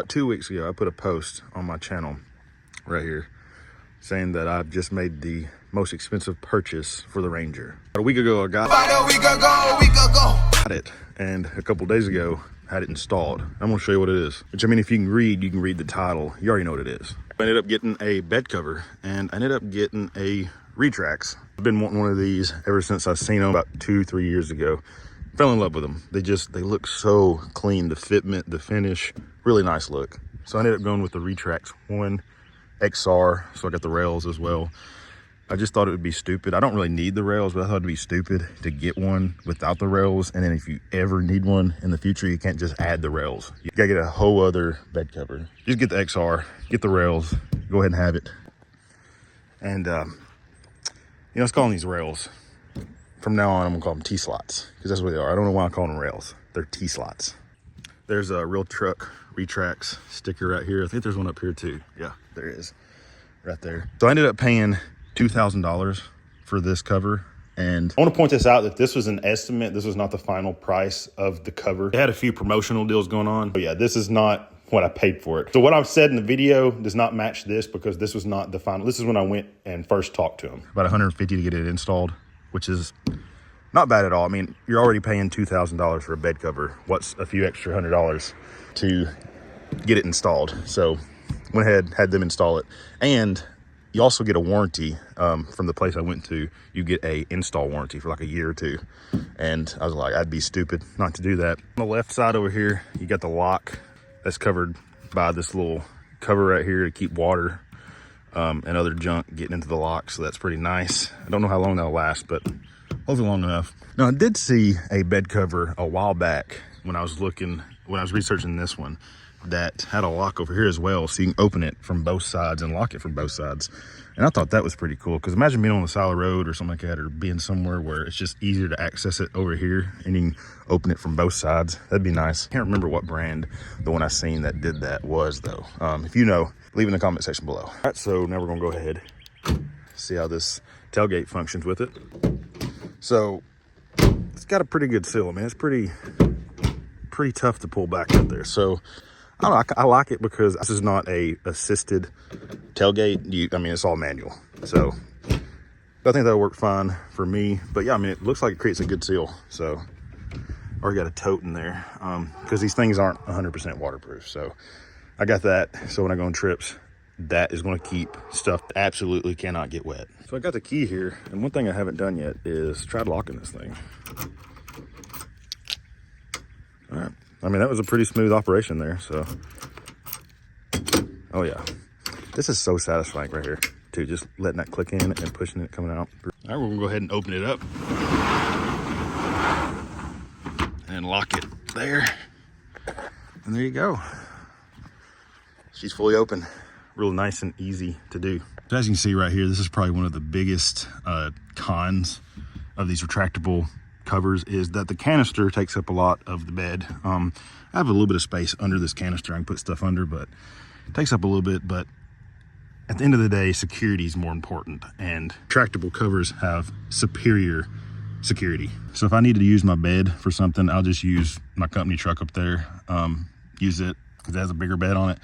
About 2 weeks ago, I put a post on my channel right here saying that I've just made the most expensive purchase for the Ranger. About a week ago, I got it, and a couple days ago, I had it installed. I'm gonna show you what it is. Which, I mean, if you can read the title, you already know what it is. I ended up getting a bed cover, and I ended up getting a Retrax. I've been wanting one of these ever since I seen them about 2-3 years ago. Fell in love with them. They look so clean. The fitment, the finish, really nice look. So I ended up going with the RetraxONE XR. So I got the rails as well. I just thought it would be stupid. I don't really need the rails, but I thought it'd be stupid to get one without the rails. And then if you ever need one in the future, you can't just add the rails. You gotta get a whole other bed cover. Just get the XR, get the rails, go ahead and have it. And you know, let's call them these rails. From now on, I'm gonna call them T-slots, because that's what they are. I don't know why I call them rails. They're T-slots. There's a Real Truck Retrax sticker right here. I think there's one up here too. Yeah, there is, right there. So I ended up paying $2,000 for this cover. And I want to point this out that this was an estimate. This was not the final price of the cover. They had a few promotional deals going on. But yeah, this is not what I paid for it. So what I've said in the video does not match this, because this was not the final. This is when I went and first talked to them. About $150 to get it installed, which is not bad at all. I mean, you're already paying $2,000 for a bed cover. What's a few extra $100 to get it installed? So went ahead, had them install it. And you also get a warranty from the place I went to. You get a install warranty for like a year or two. And I was like, I'd be stupid not to do that. On the left side over here, you got the lock that's covered by this little cover right here to keep water and other junk getting into the lock. So that's pretty nice. I don't know how long that'll last, but hopefully long enough. Now, I did see a bed cover a while back when I was researching this one, that had a lock over here as well, so you can open it from both sides and lock it from both sides. And I thought that was pretty cool, because imagine being on the side of the road or something like that, or being somewhere where it's just easier to access it over here and you can open it from both sides. That'd be nice. Can't remember what brand the one I seen that did that was though. If you know, leave in the comment section below. All right, so now we're gonna go ahead, see how this tailgate functions with it. So it's got a pretty good seal. I mean, it's pretty tough to pull back up there. So I don't know, I like it because this is not a assisted tailgate. I mean, it's all manual. So I think that'll work fine for me. But yeah, I mean, it looks like it creates a good seal. So already got a tote in there, because these things aren't 100% waterproof. So I got that. So when I go on trips, that is going to keep stuff that absolutely cannot get wet. So I got the key here. And one thing I haven't done yet is tried locking this thing. All right. I mean, that was a pretty smooth operation there, so. Oh yeah. This is so satisfying right here, too. Just letting that click in and pushing it coming out. All right, we're gonna go ahead and open it up. And lock it there. And there you go. She's fully open. Real nice and easy to do. So as you can see right here, this is probably one of the biggest cons of these retractable covers, is that the canister takes up a lot of the bed. I have a little bit of space under this canister I can put stuff under, but it takes up a little bit. But at the end of the day, security is more important, and retractable covers have superior security. So if I need to use my bed for something, I'll just use my company truck up there, use it because it has a bigger bed on it.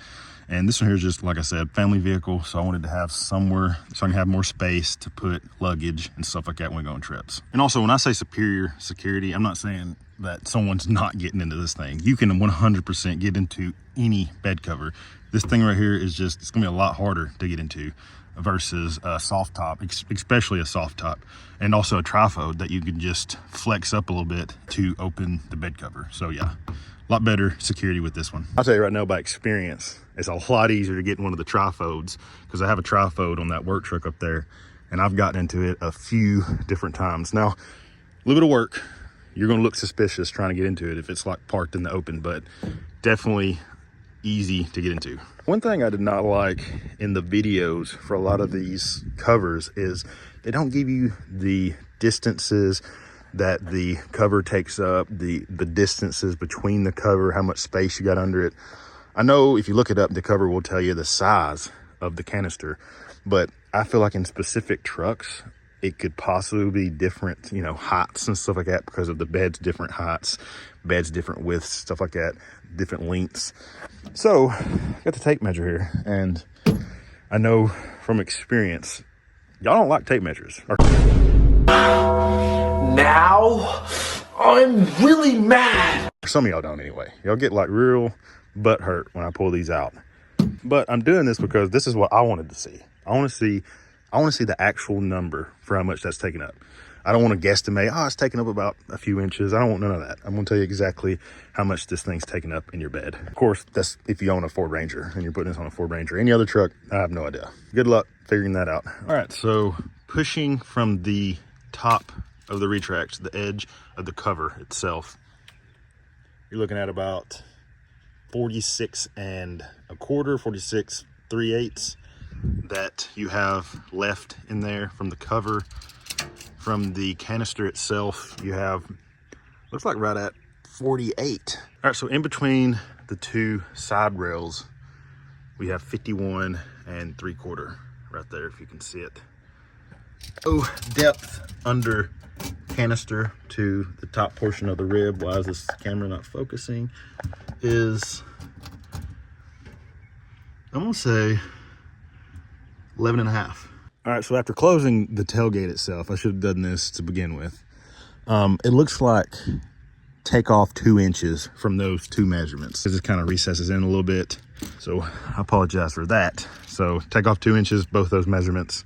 And this one here is just, like I said, family vehicle. So I wanted to have somewhere so I can have more space to put luggage and stuff like that when we go on trips. And also, when I say superior security, I'm not saying that someone's not getting into this thing. You can 100% get into any bed cover. This thing right here is just, it's gonna be a lot harder to get into versus a soft top, especially a soft top, and also a trifold that you can just flex up a little bit to open the bed cover. So yeah, a lot better security with this one. I'll tell you right now, by experience, it's a lot easier to get in one of the trifolds, because I have a trifold on that work truck up there, and I've gotten into it a few different times. Now, a little bit of work, you're gonna look suspicious trying to get into it if it's like parked in the open, but definitely easy to get into. One thing I did not like in the videos for a lot of these covers is they don't give you the distances that the cover takes up, the distances between the cover, how much space you got under it. I know if you look it up, the cover will tell you the size of the canister, but I feel like in specific trucks, it could possibly be different, you know, heights and stuff like that, because of the bed's different heights, bed's different widths, stuff like that, different lengths. So I got the tape measure here, and I know from experience, y'all don't like tape measures. Now I'm really mad. Some of y'all don't anyway. Y'all get like real butt hurt when I pull these out. But I'm doing this because this is what I wanted to see. I want to see the actual number for how much that's taking up. I don't want to guesstimate, oh, it's taking up about a few inches. I don't want none of that. I'm going to tell you exactly how much this thing's taking up in your bed. Of course, that's if you own a Ford Ranger and you're putting this on a Ford Ranger. Any other truck, I have no idea. Good luck figuring that out. All right, so pushing from the top of the Retrax, the edge of the cover itself, you're looking at about 46 1/4, 46 3/8 that you have left in there from the cover. From the canister itself, you have, looks like right at 48. All right, so in between the two side rails, we have 51 3/4 right there, if you can see it. Oh, depth under canister to the top portion of the rib, why is this camera not focusing, is, I'm gonna say 11.5. All right, so after closing the tailgate itself, I should have done this to begin with. It looks like take off 2 inches from those two measurements. It just kind of recesses in a little bit, so I apologize for that. So take off 2 inches, both those measurements,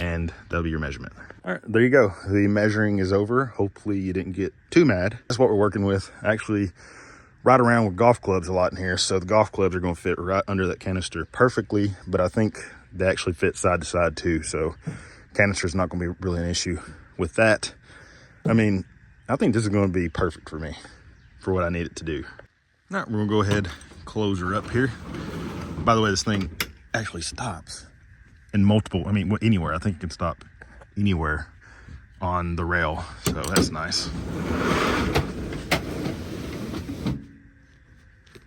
and that'll be your measurement. All right, there you go. The measuring is over. Hopefully you didn't get too mad. That's what we're working with. I actually ride around with golf clubs a lot in here, so the golf clubs are gonna fit right under that canister perfectly, but I think they actually fit side to side too, so canister is not going to be really an issue with that. I mean, I think this is going to be perfect for me for what I need it to do. All right, we're going to go ahead and close her up here. By the way, this thing actually stops in multiple, I mean, anywhere. I think it can stop anywhere on the rail, so that's nice.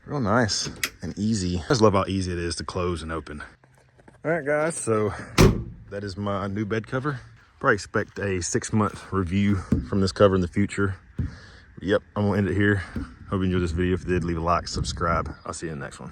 Real nice and easy. I just love how easy it is to close and open. All right, guys, so that is my new bed cover. Probably expect a 6-month review from this cover in the future. Yep, I'm gonna end it here. Hope you enjoyed this video. If you did, leave a like, subscribe. I'll see you in the next one.